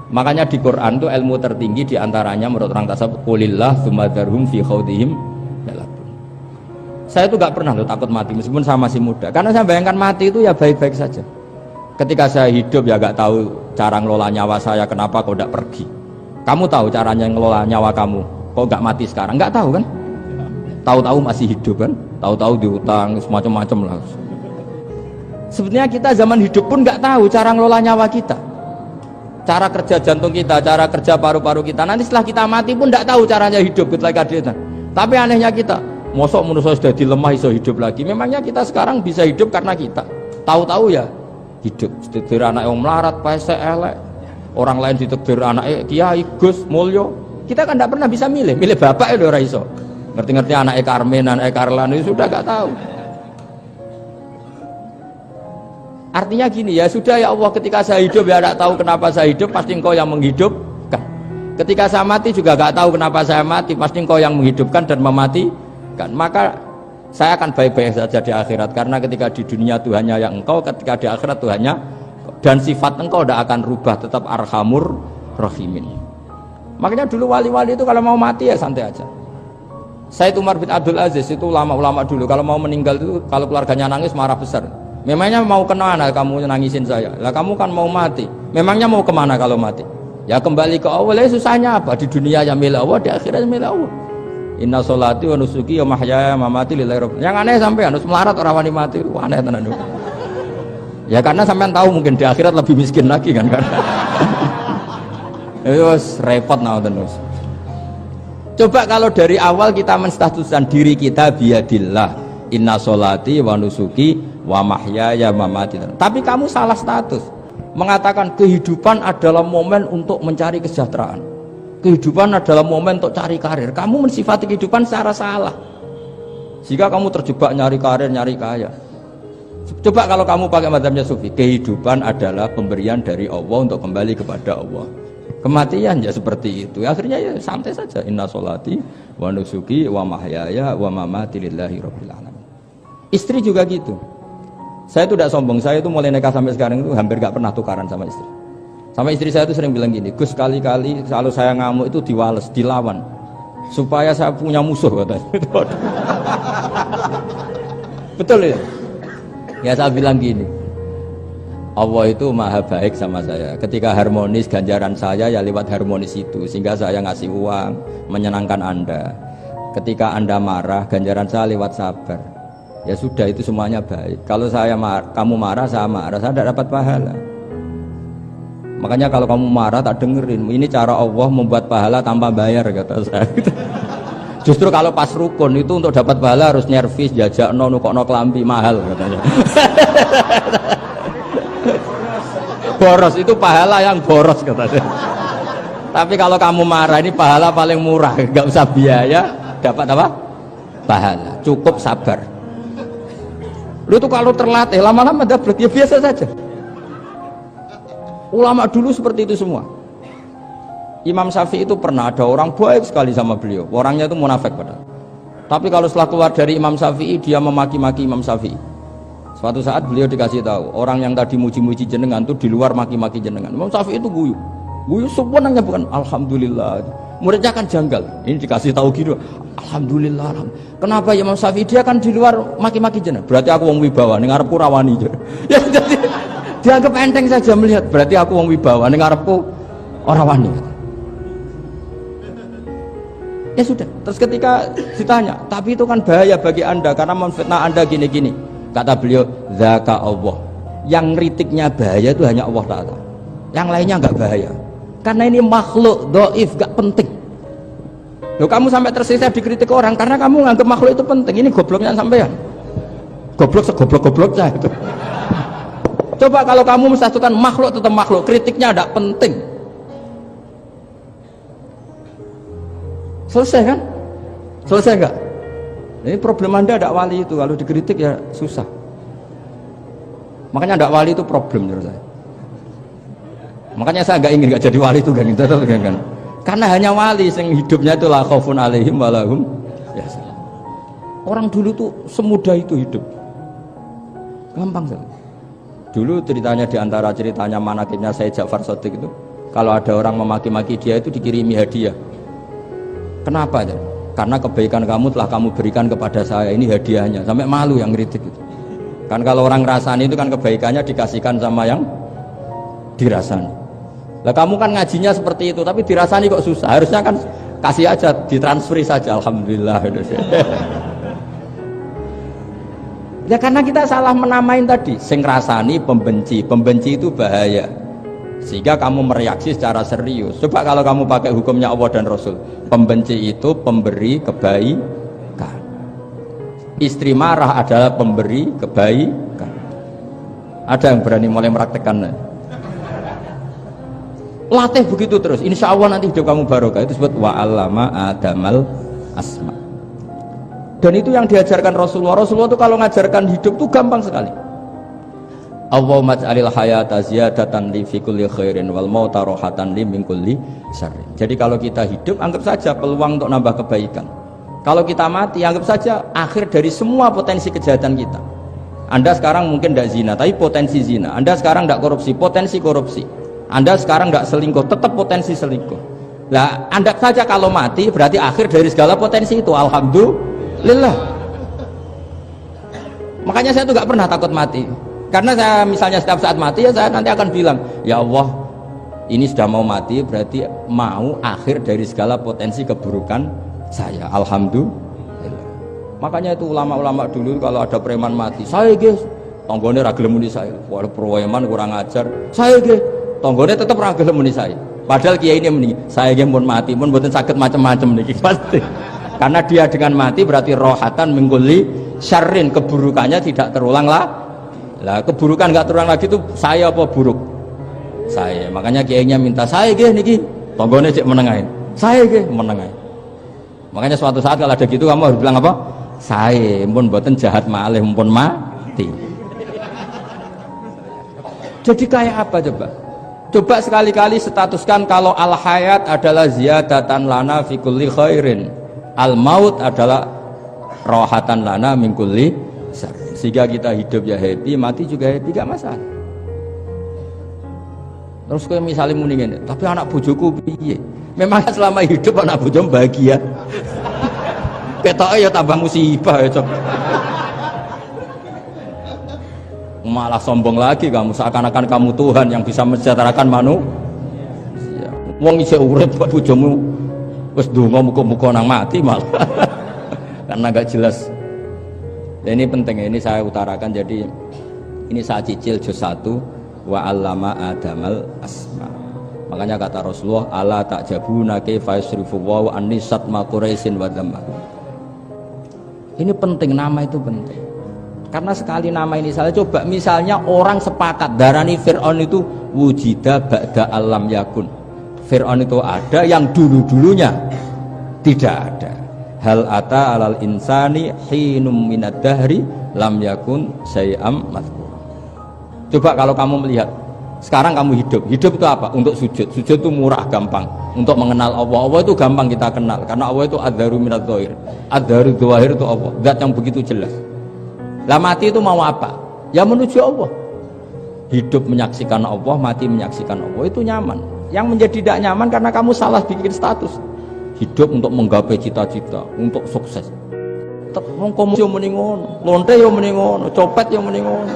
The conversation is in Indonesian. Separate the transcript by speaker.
Speaker 1: Makanya di Quran itu ilmu tertinggi diantaranya menurut orang tasawuf qulillah tsumma dzarhum fi khaudihim yalabun. Saya itu gak pernah loh takut mati meskipun saya masih muda, karena saya bayangkan mati itu ya baik-baik saja. Ketika saya hidup ya gak tahu cara ngelola nyawa saya, kenapa kok gak pergi. Kamu tahu caranya ngelola nyawa kamu, kok gak mati sekarang? Gak tahu kan? Tahu-tahu masih hidup kan? Tahu-tahu diutang semacam-macam lah. Sebetulnya kita zaman hidup pun gak tahu cara ngelola nyawa kita, cara kerja jantung kita, cara kerja paru-paru kita. Nanti setelah kita mati pun tidak tahu caranya hidup ketika dia. Tapi anehnya kita, mosok manusia sudah dilemah iso hidup lagi. Memangnya kita sekarang bisa hidup karena kita tahu-tahu ya hidup. Ditakdir anak yang melarat, paese elek. Orang lain ditakdir anak kiai, Gus, mulyo. Kita kan tidak pernah bisa milih bapak ya ora iso. Ngerti-ngerti anak Karmen, anak Karlan itu sudah gak tahu. Artinya gini, ya sudah ya Allah, ketika saya hidup ya tidak tahu kenapa saya hidup, pasti Engkau yang menghidupkan. Ketika saya mati juga gak tahu kenapa saya mati, pasti Engkau yang menghidupkan dan mematikan. Maka saya akan baik-baik saja di akhirat, karena ketika di dunia Tuhannya yang Engkau, ketika di akhirat Tuhannya, dan sifat Engkau tidak akan rubah, tetap arhamur rahimin. Makanya dulu wali-wali itu kalau mau mati ya santai aja. Sayyid Umar bin Abdul Aziz itu ulama-ulama dulu kalau mau meninggal itu, kalau keluarganya nangis marah besar. Memangnya mau kemana kamu nangisin saya? Lah kamu kan mau mati. Memangnya mau kemana kalau mati? Ya kembali ke Allah. Susahnya apa? Di dunia ya milik Allah, di akhirat milik Allah. Inna sholati wa nusuki wa mahyaya wa mamati lillahi rabbil. Yang aneh sampai harus melarat orang wani mati. Wah, aneh tenan. Ya karena sampean tahu mungkin di akhirat lebih miskin lagi kan. Terus repot nah terus. Coba kalau dari awal kita menstatuskan diri kita biadillah, inna sholati wa nusuki wa mahyaya wa mamati. Tapi kamu salah status. Mengatakan kehidupan adalah momen untuk mencari kesejahteraan. Kehidupan adalah momen untuk cari karir. Kamu mensifati kehidupan secara salah. Jika kamu terjebak nyari karir, nyari kaya. Coba kalau kamu pakai mazhabnya Sufi, kehidupan adalah pemberian dari Allah untuk kembali kepada Allah. Kematian ya seperti itu. Akhirnya ya santai saja. Inna sholati wa nusuki wa mahyaya wa mamati lillahi rabbil alamin. Istri juga gitu. Saya itu tidak sombong. Saya itu mulai nikah sampai sekarang itu hampir gak pernah tukaran sama istri. Sama istri saya itu sering bilang gini, Gus, kali-kali kalau saya ngamuk itu diwales, dilawan, supaya saya punya musuh katanya. Betul ya? Ya saya bilang gini, Allah itu maha baik sama saya. Ketika harmonis, ganjaran saya ya lewat harmonis itu, sehingga saya ngasih uang menyenangkan Anda. Ketika Anda marah, ganjaran saya lewat sabar. Ya sudah, itu semuanya baik. Kalau kamu marah, saya tidak dapat pahala. Makanya kalau kamu marah tak dengerin. Ini cara Allah membuat pahala tanpa bayar, kata saya. Justru kalau pas rukun itu untuk dapat pahala harus nyervis, jajak, nukokno kelambi mahal, katanya. Boros itu pahala yang boros, katanya. Tapi kalau kamu marah, ini pahala paling murah, nggak usah biaya, dapat apa? Pahala, cukup sabar. Lu tuh kalau terlatih lama-lama dapat ya biasa saja. Ulama dulu seperti itu semua. Imam Syafi'i itu pernah ada orang baik sekali sama beliau. Orangnya itu munafik padahal. Tapi kalau setelah keluar dari Imam Syafi'i, dia memaki-maki Imam Syafi'i. Suatu saat beliau dikasih tahu, orang yang tadi muji-muji jenengan itu di luar maki-maki jenengan. Imam Syafi'i itu guyu sebenarnya bukan alhamdulillah. Muridnya kan janggal. Ini dikasih tahu gitu, alhamdulillah. Kenapa ya Imam Syafi'i? Dia kan di luar maki-maki jenengan. Berarti aku wong wibawa, ning ngarepku rawani. Ya jadi dianggap enteng saja melihat, berarti aku wong wibawa, ning ngarepku ora wani. Ya sudah, terus ketika ditanya, tapi itu kan bahaya bagi Anda karena memfitnah Anda gini-gini. Kata beliau, zaka Allah. Yang ngeritiknya bahaya itu hanya Allah Ta'ala. Yang lainnya enggak bahaya. Karena ini makhluk dhaif, enggak penting. Loh, kamu sampai tersisa dikritik orang karena kamu nganggap makhluk itu penting. Ini gobloknya sampean. Goblok segoblok-gobloknya itu. Coba kalau kamu mensatukan makhluk tetap makhluk, kritiknya enggak penting. Selesai kan? Selesai enggak? Ini problem Anda ada wali itu, kalau dikritik ya susah. Makanya ada wali itu problem menurut saya. Makanya saya enggak ingin enggak jadi wali itu kan, karena hanya wali yang hidupnya itu la khaufun alaihim walahum yahzanun. Orang dulu tuh semudah itu hidup. Gampang sekali. Dulu ceritanya diantara ceritanya manakibnya Sayyid Ja'far Shadiq itu, Kalau ada orang memaki-maki dia itu dikirimi hadiah. Kenapa? Karena kebaikan kamu telah kamu berikan kepada saya, ini hadiahnya. Sampai malu yang ngeritik itu. Kan kalau orang rasani itu kan kebaikannya dikasihkan sama yang dirasani. Lah kamu kan ngajinya seperti itu, tapi dirasani kok susah. Harusnya kan kasih aja, ditransferi saja. Alhamdulillah. Ya karena kita salah menamain tadi. Sing rasani pembenci, pembenci itu bahaya. Sehingga kamu mereaksi secara serius. Coba kalau kamu pakai hukumnya Allah dan Rasul, pembenci itu pemberi kebaikan, istri marah adalah pemberi kebaikan. Ada yang berani mulai mempraktekkan? Latih begitu terus, insya Allah nanti hidup kamu barokah. Itu disebut wa'allama adamal asma. Dan itu yang diajarkan Rasulullah. Rasulullah itu kalau ngajarkan hidup itu gampang sekali. Allahumma ja'alil hayata ziyadatan li fi kulli khairin wal mauta rohatan li min kulli syarrin. Jadi kalau kita hidup, anggap saja peluang untuk nambah kebaikan. Kalau kita mati, anggap saja akhir dari semua potensi kejahatan kita. Anda sekarang mungkin tidak zina, tapi potensi zina. Anda sekarang tidak korupsi, potensi korupsi. Anda sekarang tidak selingkuh, tetap potensi selingkuh. Nah, anggap saja kalau mati, berarti akhir dari segala potensi itu. Alhamdulillah. Makanya saya tuh nggak pernah takut mati. Karena saya misalnya setiap saat mati ya saya nanti akan bilang, ya Allah ini sudah mau mati berarti mau akhir dari segala potensi keburukan saya. Alhamdulillah. Makanya itu ulama-ulama dulu kalau ada preman mati, saya guys, tonggone ra gelem muni saya. Walau preman kurang ajar, saya guys, tonggone tetap ra gelem muni saya. Padahal kiai ini muni, saya guys pun mati pun mboten sakit macam-macam niki pasti. Karena dia dengan mati berarti rohatan mengguli syarrin, keburukannya tidak terulang lah. Lah keburukan nggak terulang lagi itu saya apa buruk? Saya. Makanya kiainya minta saya ge niki tonggone cek menengahin. Saya ge menengahin. Makanya suatu saat kalau ada gitu kamu harus bilang apa? Saya pun mboten jahat malih pun mati. Jadi kayak apa coba? Coba sekali-kali statuskan kalau al hayat adalah ziyadatan lana fi kulli khairin. Al maut adalah rohatan lana min kulli syarrin. Sehingga kita hidup ya happy, mati juga happy, gak masalah. Terus kayak misalnya muni ngene, tapi anak bojoku piye? Memang selama hidup anak bojomu bahagia. Ketoke ya tambah musibah ya, Cok. Malah sombong lagi kamu, seakan-akan kamu Tuhan yang bisa mensejahterakan manusia. Wong isih urip kok bojomu wis ndonga muga-muga nang mati malah. Karena gak jelas. Dan ini penting, ini saya utarakan. Jadi ini saya cicil juz 1 wa 'allama adamal asma. Makanya kata Rasulullah, ala ta'jabuna kaifa yasrifu wa annisat ma quraisin wa dhamma. Ini penting, nama itu penting. Karena sekali nama ini salah, coba misalnya orang sepakat darani Fir'aun itu wujida ba'da alam yakun. Fir'aun itu ada yang dulu-dulunya tidak ada. Hal ata alal insani hinum minad dahri lam yakun syai'am madhkur. Coba kalau kamu melihat sekarang kamu hidup itu apa? Untuk sujud itu murah, gampang. Untuk mengenal Allah itu gampang kita kenal karena Allah itu adzaru minadz dzahir. Adzaru dzahir itu Allah, zat yang begitu jelas. Lah mati itu mau apa? Ya menuju Allah. Hidup menyaksikan Allah, mati menyaksikan Allah, itu nyaman. Yang menjadi tidak nyaman karena kamu salah bikin status. Hidup untuk menggapai cita-cita, untuk sukses. Wong komo yo muni ngono, lonte yo muni ngono, copet yo muni ngono.